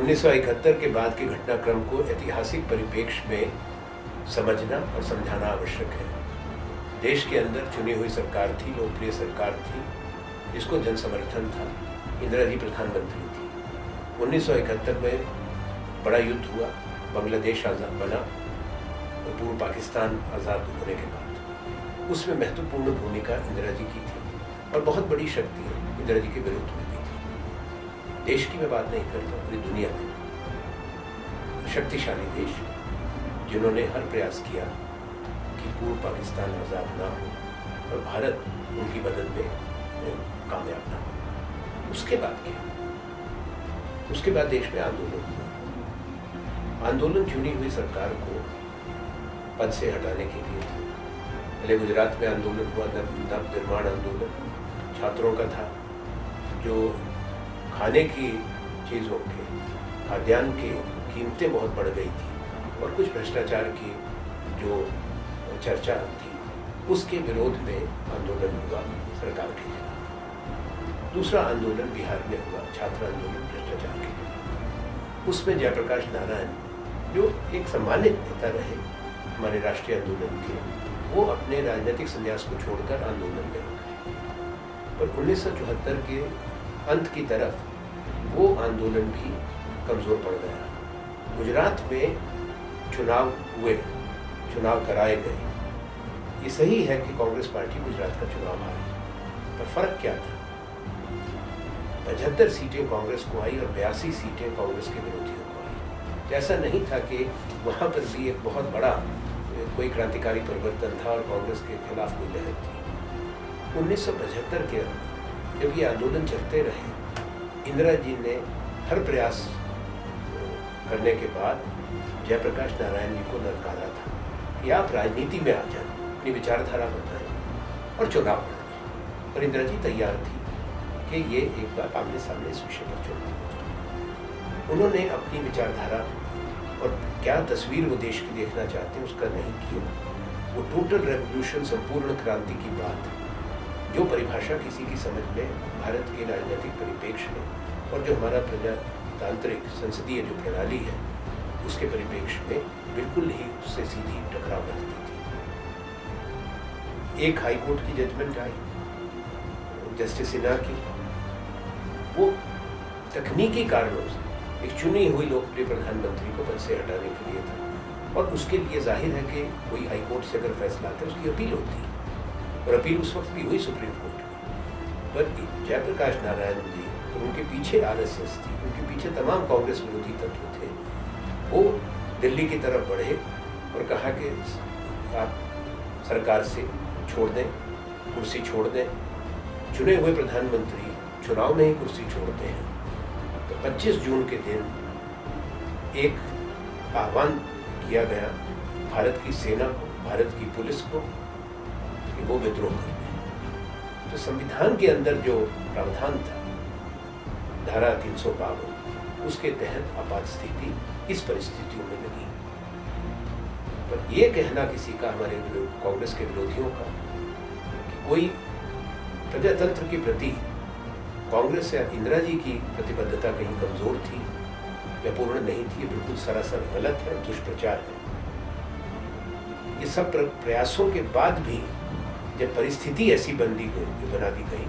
1971 के बाद के घटनाक्रम को ऐतिहासिक परिप्रेक्ष्य में समझना और समझाना आवश्यक है। देश के अंदर चुनी हुई सरकार थी, लोकप्रिय सरकार थी, जिसको जन समर्थन था। इंदिरा जी प्रधानमंत्री थी। 1971 में बड़ा युद्ध हुआ, बांग्लादेश आज़ाद बना और पूर्व पाकिस्तान आज़ाद होने के बाद उसमें महत्वपूर्ण भूमिका इंदिरा जी की थी और बहुत बड़ी शक्ति इंदिरा जी के विरुद्ध में भी थी। देश की मैं बात नहीं करता, पूरी दुनिया में शक्तिशाली देश जिन्होंने हर प्रयास किया कि पूर्व पाकिस्तान आज़ाद ना हो और भारत उनकी मदद में कामयाब ना हो। उसके बाद क्या? उसके बाद देश में आंदोलन हुआ। आंदोलन चुनी हुई सरकार को पद से हटाने के लिए था। पहले गुजरात में आंदोलन हुआ, नव निर्माण आंदोलन छात्रों का था, जो खाने की चीज़ों के, खाद्यान्न की कीमतें बहुत बढ़ गई थी और कुछ भ्रष्टाचार की जो चर्चा थी, उसके विरोध में आंदोलन हुआ सरकार के खिलाफ। दूसरा आंदोलन बिहार में हुआ, छात्र आंदोलन भ्रष्टाचार के खिलाफ। उसमें जयप्रकाश नारायण, जो एक सम्मानित नेता रहे हमारे राष्ट्रीय आंदोलन के, वो अपने राजनीतिक संन्यास को छोड़कर आंदोलन में हो गए। पर 1974 के अंत की तरफ वो आंदोलन भी कमज़ोर पड़ गया। गुजरात में चुनाव हुए, चुनाव कराए गए। ये सही है कि कांग्रेस पार्टी गुजरात का चुनाव हारी, पर फर्क क्या था? 75 सीटें कांग्रेस को आई और 82 सीटें कांग्रेस के विरोधियों को आई। ऐसा नहीं था कि वहाँ पर भी एक बहुत बड़ा कोई क्रांतिकारी परिवर्तन था और कांग्रेस के खिलाफ कोई लहर थी। 1975 के अंदर जब ये आंदोलन चलते रहे, इंदिरा जी ने हर प्रयास करने के बाद जयप्रकाश नारायण जी को ललकारा था कि आप राजनीति में आ जाएं, अपनी विचारधारा बताएं और चुनाव लड़ें। और इंदिरा जी तैयार थी कि ये एक बार आमने सामने इस विषय पर चुनाव हो जाए। उन्होंने अपनी विचारधारा और क्या तस्वीर वो देश की देखना चाहते हैं उसका नहीं किया। वो टोटल रेवोल्यूशन, संपूर्ण क्रांति की बात, जो परिभाषा किसी की समझ में भारत के राजनीतिक परिप्रेक्ष्य में और जो हमारा प्रजातांत्रिक संसदीय जो प्रणाली है उसके परिप्रेक्ष्य में बिल्कुल ही उससे सीधी टकराव रखती थी। एक हाई कोर्ट की जजमेंट आई जस्टिस सिन्हा की, वो तकनीकी कारणों से एक चुनी हुई लोकप्रिय प्रधानमंत्री को पद से हटाने के लिए था और उसके लिए जाहिर है कि कोई हाई कोर्ट से अगर फैसला आता है उसकी अपील होती है और अपील उस वक्त भी हुई सुप्रीम कोर्ट में। पर जयप्रकाश नारायण जी और उनके पीछे आरएसएस थी, उनके पीछे तमाम कांग्रेस विरोधी तत्व थे, वो दिल्ली की तरफ बढ़े और कहा कि आप सरकार से छोड़ दें, कुर्सी छोड़ दें। चुने हुए प्रधानमंत्री चुनाव में ही कुर्सी छोड़ते हैं। तो 25 जून के दिन एक आह्वान किया गया भारत की सेना को, भारत की पुलिस को कि वो विद्रोह कर दें। तो संविधान के अंदर जो प्रावधान था, धारा 352, उसके तहत आपात स्थिति इस परिस्थितियों में लगी। पर यह कहना किसी का, हमारे कांग्रेस के विरोधियों का, कि कोई प्रजातंत्र के प्रति कांग्रेस या इंदिरा जी की प्रतिबद्धता कहीं कमजोर थी या पूर्ण नहीं थी, ये बिल्कुल सरासर गलत है और दुष्प्रचार है। ये सब प्रयासों के बाद भी जब परिस्थिति ऐसी बना दी गई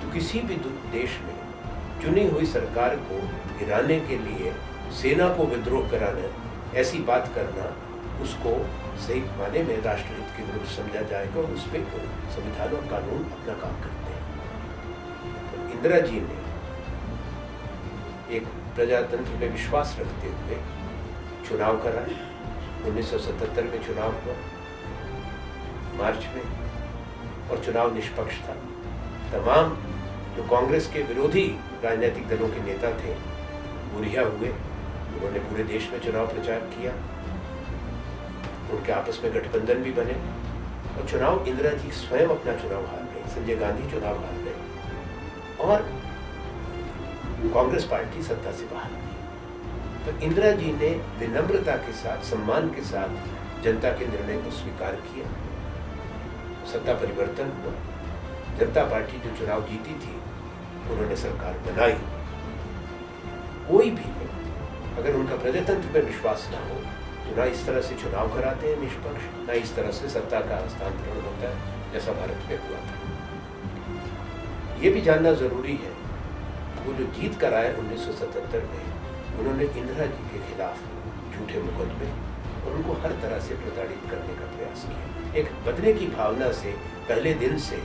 तो किसी भी देश में चुनी हुई सरकार को गिराने के लिए सेना को विद्रोह कराना, ऐसी बात करना, उसको सही माने में राष्ट्रहित के विरुद्ध समझा जाएगा और उस पर संविधान और कानून अपना काम करते हैं। तो इंदिरा जी ने एक प्रजातंत्र में विश्वास रखते हुए चुनाव कराए। 1977 में चुनाव हुआ मार्च में और चुनाव निष्पक्ष था। तमाम जो कांग्रेस के विरोधी राजनीतिक दलों के नेता थे वो रिहा हुए। उन्होंने पूरे देश में चुनाव प्रचार किया, उनके आपस में गठबंधन भी बने और चुनाव इंदिरा जी स्वयं अपना चुनाव हार गए, संजय गांधी चुनाव हार गए और कांग्रेस पार्टी सत्ता से बाहर गई। तो इंदिरा जी ने विनम्रता के साथ, सम्मान के साथ जनता के निर्णय को स्वीकार किया। सत्ता परिवर्तन हुआ। जनता पार्टी जो चुनाव जीती थी उन्होंने सरकार बनाई। कोई भी अगर उनका प्रजातंत्र में विश्वास ना हो तो ना इस तरह से चुनाव कराते हैं निष्पक्ष, ना इस तरह से सत्ता का हस्तांतरण होता है जैसा भारत में हुआ था। ये भी जानना जरूरी है, वो जो जीत कर आए 1977 में, उन्होंने इंदिरा जी के खिलाफ झूठे मुकदमे और उनको हर तरह से प्रताड़ित करने का प्रयास किया। एक बदले की भावना से पहले दिन से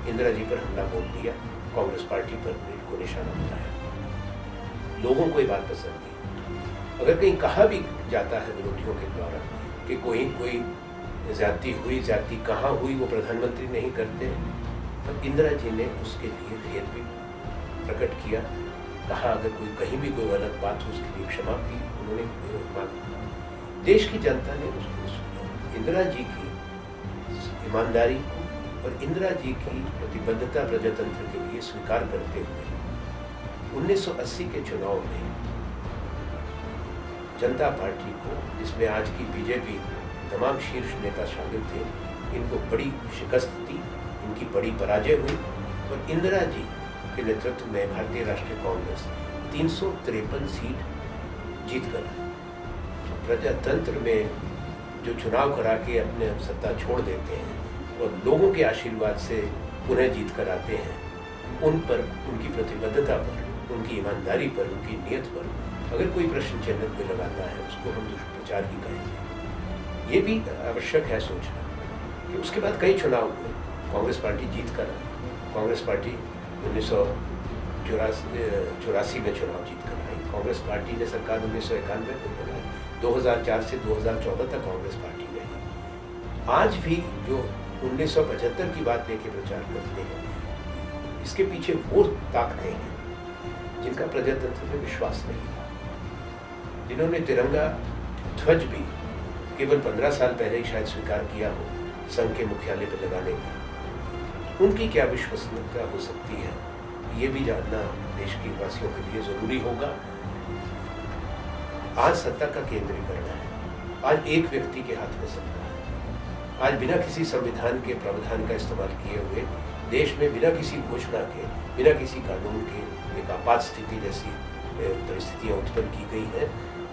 इंदिरा जी पर हमला बोल दिया, कांग्रेस पार्टी पर को निशाना बनाया। लोगों को ये बात पसंद नहीं। अगर कहीं कहा भी जाता है विरोधियों के द्वारा कि कोई ज्यादती हुई, ज्यादती कहाँ हुई वो प्रधानमंत्री नहीं करते, तो इंदिरा जी ने उसके लिए खेद भी प्रकट किया, कहा अगर कोई कहीं भी कोई गलत बात हो उसके लिए क्षमा की उन्होंने मांगी। देश की जनता ने उसको इंदिरा जी की ईमानदारी को और इंदिरा जी की प्रतिबद्धता प्रजातंत्र के लिए स्वीकार करते हुए 1980 के चुनाव में जनता पार्टी को, जिसमें आज की बीजेपी तमाम शीर्ष नेता शामिल थे, इनको बड़ी शिकस्त दी, इनकी बड़ी पराजय हुई और इंदिरा जी के नेतृत्व में भारतीय राष्ट्रीय कांग्रेस 353 सीट जीत कर आई। प्रजातंत्र में जो चुनाव करा के अपने सत्ता छोड़ देते हैं और लोगों के आशीर्वाद से पुनः जीत कर आते हैं, उन पर, उनकी प्रतिबद्धता पर, उनकी ईमानदारी पर, उनकी नीयत पर अगर कोई प्रश्न चिन्ह कोई लगाता है, उसको हम दुष्प्रचार ही कहेंगे। ये भी आवश्यक है सोचना कि उसके बाद कई चुनाव हुए, कांग्रेस पार्टी जीत कर आई। कांग्रेस पार्टी 1984 में चुनाव जीत कर आई। कांग्रेस पार्टी ने सरकार 1991 में बनाई। 2004 से 2014 तक कांग्रेस पार्टी रही। आज भी जो 1975 की बात लेके प्रचार करते हैं, इसके पीछे वो ताकतें हैं जिनका प्रजातंत्र में विश्वास नहीं था, जिन्होंने तिरंगा ध्वज भी केवल 15 साल पहले ही शायद स्वीकार किया हो संघ के मुख्यालय पर लगाने का। उनकी क्या विश्वसनीयता हो सकती है, ये भी जानना देश के वासियों के लिए जरूरी होगा। आज सत्ता का केंद्रीकरण है, आज एक व्यक्ति के हाथ में सत्ता है। आज बिना किसी संविधान के प्रावधान का इस्तेमाल किए हुए देश में बिना किसी घोषणा के, बिना किसी कानून के एक आपात स्थिति जैसी परिस्थितियां उत्पन्न की गई हैं,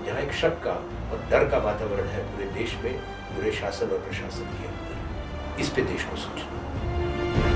जहां एक शक का और डर का वातावरण है पूरे देश में, पूरे शासन और प्रशासन के अंदर। इस पे देश को सोचना।